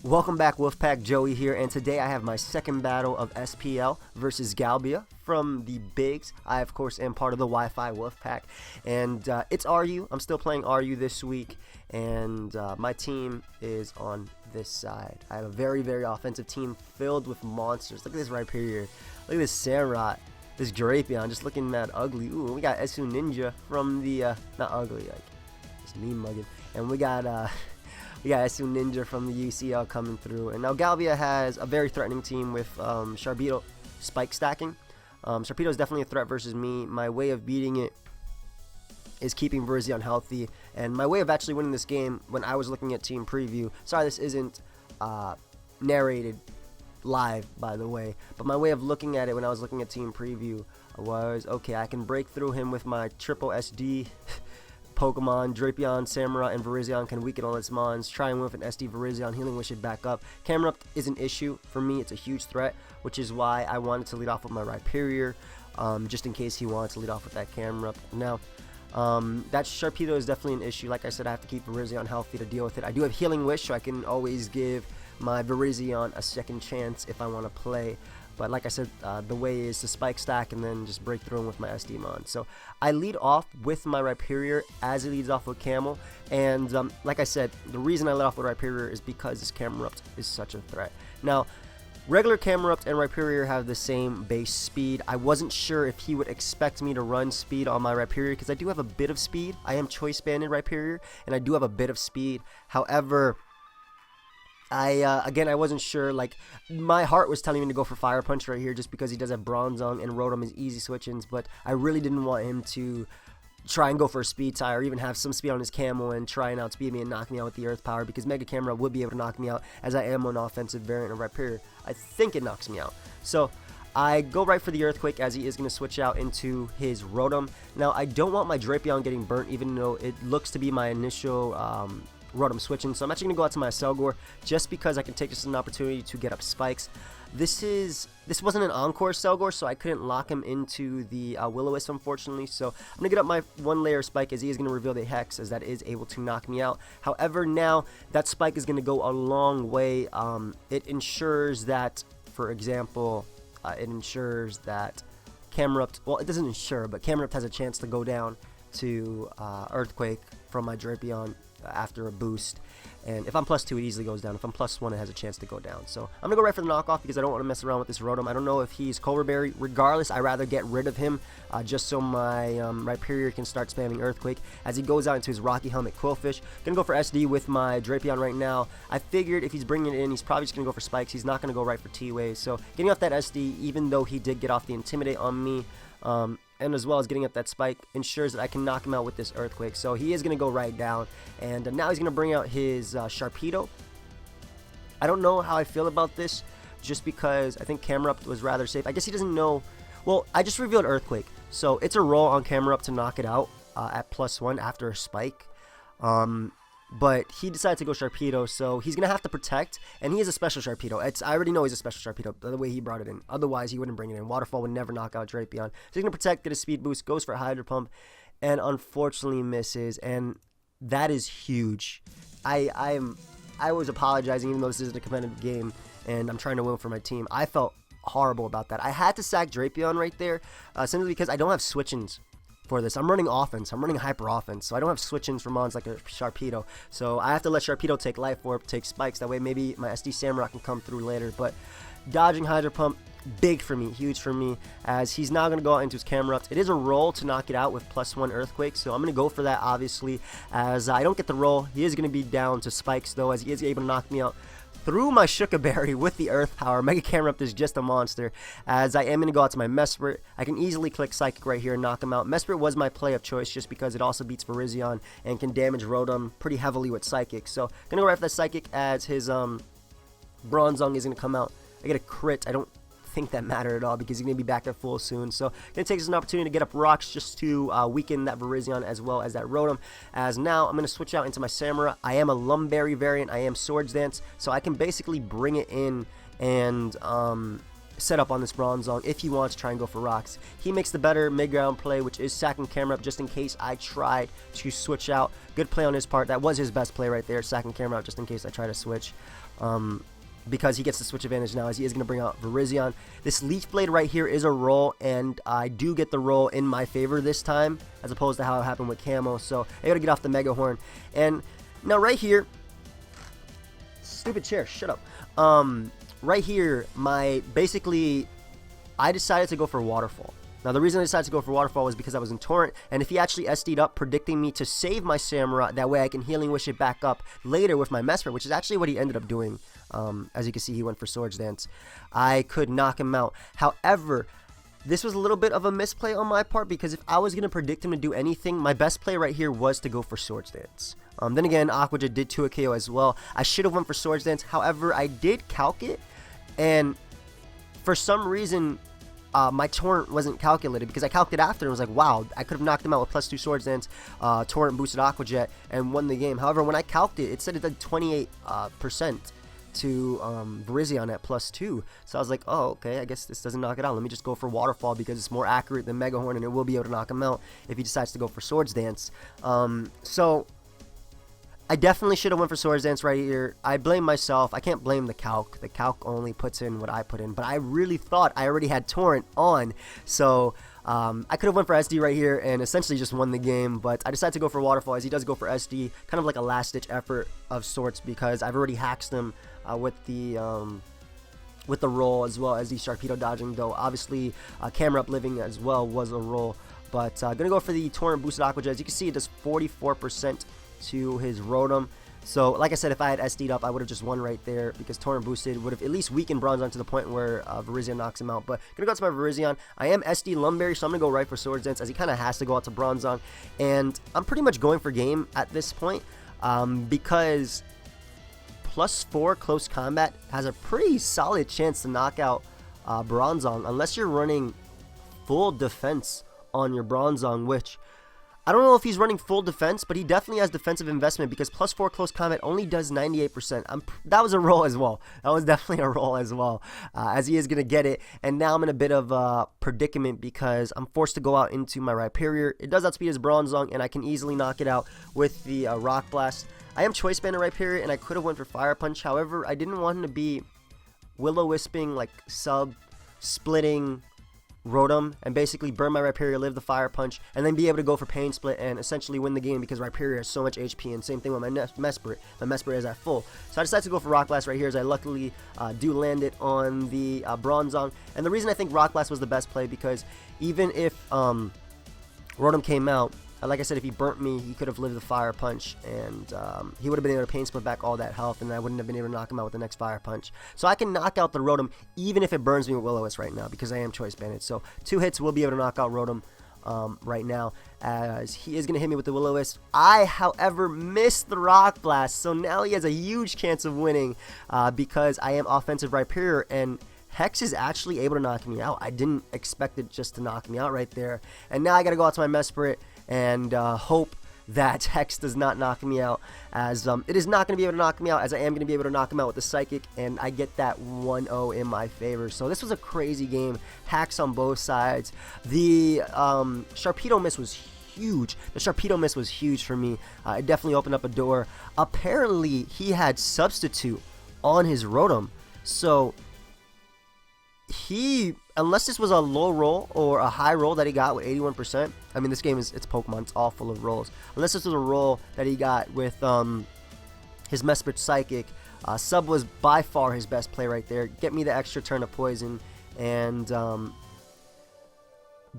Welcome back, Wolfpack. Joey here, and today I have my second battle of SPL versus Galbia from the Bigs. I, of course, am part of the Wi-Fi Wolfpack, and it's RU. I'm still playing RU this week, and my team is on this side. I have a very, very offensive team filled with monsters. Look at this right here. Look at this Samrat, this Drapion, just looking that ugly. Ooh, we got Esu Ninja from the, not ugly, like, just mean mugging, and we got Esu Ninja from the UCL coming through. And now Galbia has a very threatening team with Sharpedo spike stacking. Sharpedo is definitely a threat versus me. My way of beating it is keeping Virizion healthy. And my way of actually winning this game, when I was looking at team preview, sorry this isn't narrated live, by the way, but my way of looking at it when I was looking at team preview was, okay, I can break through him with my triple SD Pokemon. Drapion, Samurott, and Virizion can weaken all its mons. Try and win with an SD Virizion. Healing Wish it back up. Camerupt is an issue for me. It's a huge threat, which is why I wanted to lead off with my Rhyperior, just in case he wanted to lead off with that Camerupt. Now, that Sharpedo is definitely an issue. Like I said, I have to keep Virizion healthy to deal with it. I do have Healing Wish, so I can always give my Virizion a second chance if I want to play. But like I said, the way is to spike stack and then just break through him with my SD Mon. So I lead off with my Rhyperior as he leads off with Camel. And like I said, the reason I led off with Rhyperior is because this Camerupt is such a threat. Now, regular Camerupt and Rhyperior have the same base speed. I wasn't sure if he would expect me to run speed on my Rhyperior because I do have a bit of speed. I am choice banded Rhyperior and I do have a bit of speed. However, again, I wasn't sure. Like, my heart was telling me to go for Fire Punch right here just because he does have Bronzong and Rotom is easy switch-ins, but I really didn't want him to try and go for a speed tie or even have some speed on his Camel and try and outspeed me and knock me out with the Earth Power because Mega Camera would be able to knock me out as I am an offensive variant of Rhyperior. I think it knocks me out. So I go right for the Earthquake as he is going to switch out into his Rotom. Now, I don't want my Drapion getting burnt even though it looks to be my initial Rotom switching, so I'm actually going to go out to my Selgor just because I can take this as an opportunity to get up spikes. This wasn't an Encore Selgor, so I couldn't lock him into the Will-O-Wisp, unfortunately, so I'm going to get up my one layer spike as he is going to reveal the Hex, as that is able to knock me out. However, now that spike is going to go a long way. It ensures that, for example, it ensures that Camerupt, well, it doesn't ensure, but Camerupt has a chance to go down to Earthquake from my Drapion after a boost, and if I'm +2 it easily goes down. If I'm +1 it has a chance to go down, so I'm gonna go right for the knockoff because I don't want to mess around with this Rotom. I don't know if he's Culver Berry. Regardless, I'd rather get rid of him just so my Rhyperior can start spamming Earthquake as he goes out into his Rocky Helmet Quillfish. Gonna go for SD with my Drapion right now. I figured if he's bringing it in, he's probably just gonna go for spikes. He's not gonna go right for T-Wave, so getting off that SD, even though he did get off the Intimidate on me, and as well as getting up that spike, ensures that I can knock him out with this Earthquake. So he is going to go right down, and now he's going to bring out his Sharpedo. I don't know how I feel about this, just because I think Camerupt was rather safe. I guess he doesn't know. Well, I just revealed Earthquake, so it's a roll on Camerupt to knock it out at +1 after a spike. But he decided to go Sharpedo, so he's going to have to protect, and he is a special Sharpedo. I already know he's a special Sharpedo, the way he brought it in. Otherwise, he wouldn't bring it in. Waterfall would never knock out Drapion. So he's going to protect, get a speed boost, goes for a Hydro Pump, and unfortunately misses, and that is huge. I was apologizing, even though this isn't a competitive game, and I'm trying to win for my team. I felt horrible about that. I had to sack Drapion right there, simply because I don't have switch-ins for this. I'm running offense. I'm running hyper offense, so I don't have switch-ins for mons like a Sharpedo. So I have to let Sharpedo take Life Orb, take spikes. That way maybe my SD Samurai can come through later. But dodging Hydro Pump, big for me, huge for me, as he's now going to go out into his Camerupt. It is a roll to knock it out with +1 Earthquake, so I'm going to go for that, obviously, as I don't get the roll. He is going to be down to spikes, though, as he is able to knock me out through my Shuka Berry with the Earth Power. Mega Camerupt is just a monster, as I am going to go out to my Mesprit. I can easily click Psychic right here and knock him out. Mesprit was my play of choice just because it also beats Virizion and can damage Rotom pretty heavily with Psychic. So, going to go right for that Psychic as his Bronzong is going to come out. I get a crit. I don't think that mattered at all because he's going to be back at full soon. So going to take this as an opportunity to get up rocks just to weaken that Virizion as well as that Rotom. As now I'm going to switch out into my Samura. I am a Lumberry variant. I am Swords Dance, so I can basically bring it in and set up on this Bronzong if he wants to try and go for rocks. He makes the better mid-ground play, which is sacking camera up just in case I tried to switch out. Good play on his part. That was his best play right there, sacking camera out just in case I try to switch. because he gets the switch advantage now, as he is going to bring out Virizion. This Leech Blade right here is a roll, and I do get the roll in my favor this time, as opposed to how it happened with Camo. So I got to get off the Mega Horn. And now right here, stupid chair, shut up. Right here, basically, I decided to go for Waterfall. Now, the reason I decided to go for Waterfall was because I was in Torrent, and if he actually SD'd up, predicting me to save my Samurai, that way I can Healing Wish it back up later with my Mesmer, which is actually what he ended up doing. As you can see, he went for Swords Dance. I could knock him out. However, this was a little bit of a misplay on my part, because if I was going to predict him to do anything, my best play right here was to go for Swords Dance. Then again, Aqua Jet did 2 a KO as well. I should have went for Swords Dance. However, I did calc it, and for some reason, my Torrent wasn't calculated, because I calced it after and was like, wow, I could have knocked him out with +2 Swords Dance, Torrent boosted Aqua Jet, and won the game. However, when I calced it, it said it did 28% to Virizion at +2. So I was like, oh, okay, I guess this doesn't knock it out. Let me just go for Waterfall, because it's more accurate than Mega Horn, and it will be able to knock him out if he decides to go for Swords Dance. So I definitely should have went for Swords Dance right here. I blame myself. I can't blame the calc. The calc only puts in what I put in. But I really thought I already had Torrent on. So I could have went for SD right here and essentially just won the game. But I decided to go for Waterfall, as he does go for SD. Kind of like a last-ditch effort of sorts, because I've already hacked him with the roll, as well as the Sharpedo dodging. Though obviously Camera Upliving as well was a roll. But going to go for the Torrent boosted Aqua Jet. As you can see, it does 44% to his Rotom. So like I said, if I had SD'd up, I would have just won right there, because Torrent boosted would have at least weakened Bronzong to the point where Virizion knocks him out. But gonna go to my Virizion. I am SD Lumberry, so I'm gonna go right for Swords Dance, as he kind of has to go out to Bronzong, and I'm pretty much going for game at this point, because +4 close combat has a pretty solid chance to knock out Bronzong, unless you're running full defense on your Bronzong, which I don't know if he's running full defense, but he definitely has defensive investment, because +4 close combat only does 98%. That was a roll as well. That was definitely a roll as well, as he is going to get it. And now I'm in a bit of a predicament, because I'm forced to go out into my Rhyperior. It does outspeed his Bronzong, and I can easily knock it out with the Rock Blast. I am Choice Banding Rhyperior, and I could have went for Fire Punch. However, I didn't want him to be Will-O-Wisping, like sub-splitting Rotom, and basically burn my Rhyperior, live the Fire Punch, and then be able to go for Pain Split and essentially win the game, because Rhyperior has so much HP, and same thing with my Mesprit. My Mesprit is at full. So I decided to go for Rock Blast right here, as I luckily do land it on the Bronzong. And the reason I think Rock Blast was the best play, because even if Rotom came out, like I said, if he burnt me, he could have lived the Fire Punch, and he would have been able to Pain Split back all that health, and I wouldn't have been able to knock him out with the next Fire Punch. So I can knock out the Rotom, even if it burns me with Will-O-Wisp right now, because I am Choice Banded. So 2 hits will be able to knock out Rotom right now, as he is going to hit me with the Will-O-Wisp. I, however, missed the Rock Blast, so now he has a huge chance of winning, because I am offensive Rhyperior, and Hex is actually able to knock me out. I didn't expect it just to knock me out right there. And now I got to go out to my Mesprit and hope that Hex does not knock me out, as it is not going to be able to knock me out, as I am going to be able to knock him out with the Psychic, and I get that 1-0 in my favor. So this was a crazy game. Hacks on both sides. The Sharpedo miss was huge. The Sharpedo miss was huge for me. It definitely opened up a door. Apparently, he had Substitute on his Rotom, so unless this was a low roll or a high roll that he got with 81%, I mean, this game it's Pokemon, it's all full of rolls. Unless this was a roll that he got with his Mesprit Psychic, Sub was by far his best play right there. Get me the extra turn of Poison and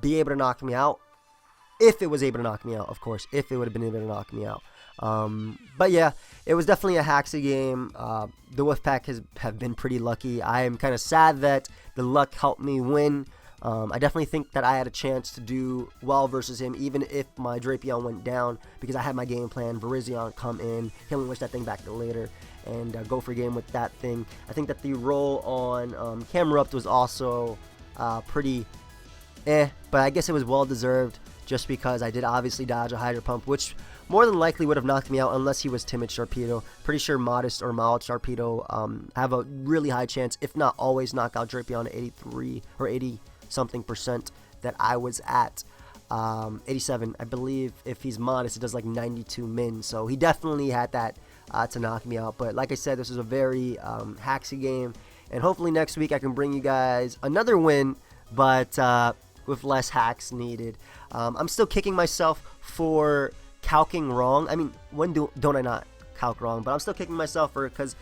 be able to knock me out. If it was able to knock me out, of course, if it would have been able to knock me out. But yeah, it was definitely a Haxy game. The Wolfpack have been pretty lucky. I am kind of sad that the luck helped me win. I definitely think that I had a chance to do well versus him, even if my Drapion went down, because I had my game plan. Virizion come in, Healing Wish that thing back to later, and go for game with that thing. I think that the roll on Camerupt was also pretty but I guess it was well deserved, just because I did obviously dodge a Hydro Pump, which more than likely would have knocked me out unless he was Timid Sharpedo. Pretty sure Modest or Mild Sharpedo have a really high chance, if not always, knock out Drapion at 83 or 80 something percent that I was at. 87, I believe. If he's Modest, it does like 92 min, so he definitely had that to knock me out. But like I said, this was a very hacksy game, and hopefully next week I can bring you guys another win, but with less hacks needed. I'm still kicking myself for calcing wrong. I mean, when don't I not calc wrong? But I'm still kicking myself for, because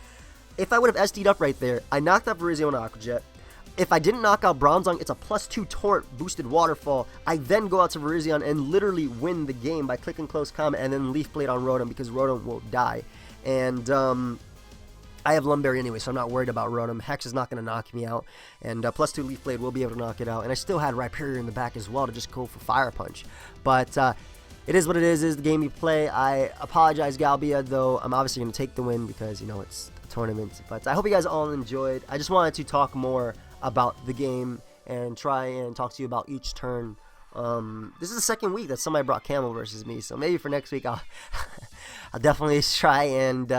if I would have SD'd up right there, I knocked out Virizion and Aqua Jet. If I didn't knock out Bronzong, it's a +2 Torrent boosted Waterfall. I then go out to Virizion and literally win the game by clicking Close Combat and then Leaf Blade on Rotom, because Rotom will die. And I have Lumberry anyway, so I'm not worried about Rotom. Hex is not going to knock me out, and +2 Leaf Blade will be able to knock it out. And I still had Rhyperior in the back as well to just go for Fire Punch. But it is what it is the game you play. I apologize, Galbia, though I'm obviously going to take the win because, you know, it's a tournament. But I hope you guys all enjoyed. I just wanted to talk more about the game and try and talk to you about each turn. This is the second week that somebody brought Camel versus me, so maybe for next week I'll definitely try and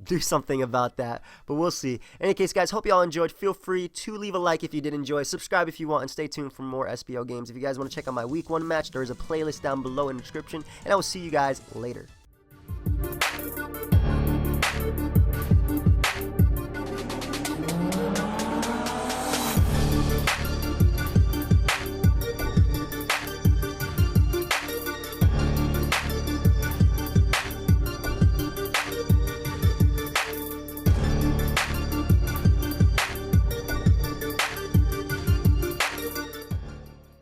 do something about that, but we'll see. In any case, guys, hope you all enjoyed. Feel free to leave a like if you did enjoy, subscribe if you want, and stay tuned for more SBO games. If you guys want to check out my week 1 match, there is a playlist down below in the description, and I will see you guys later.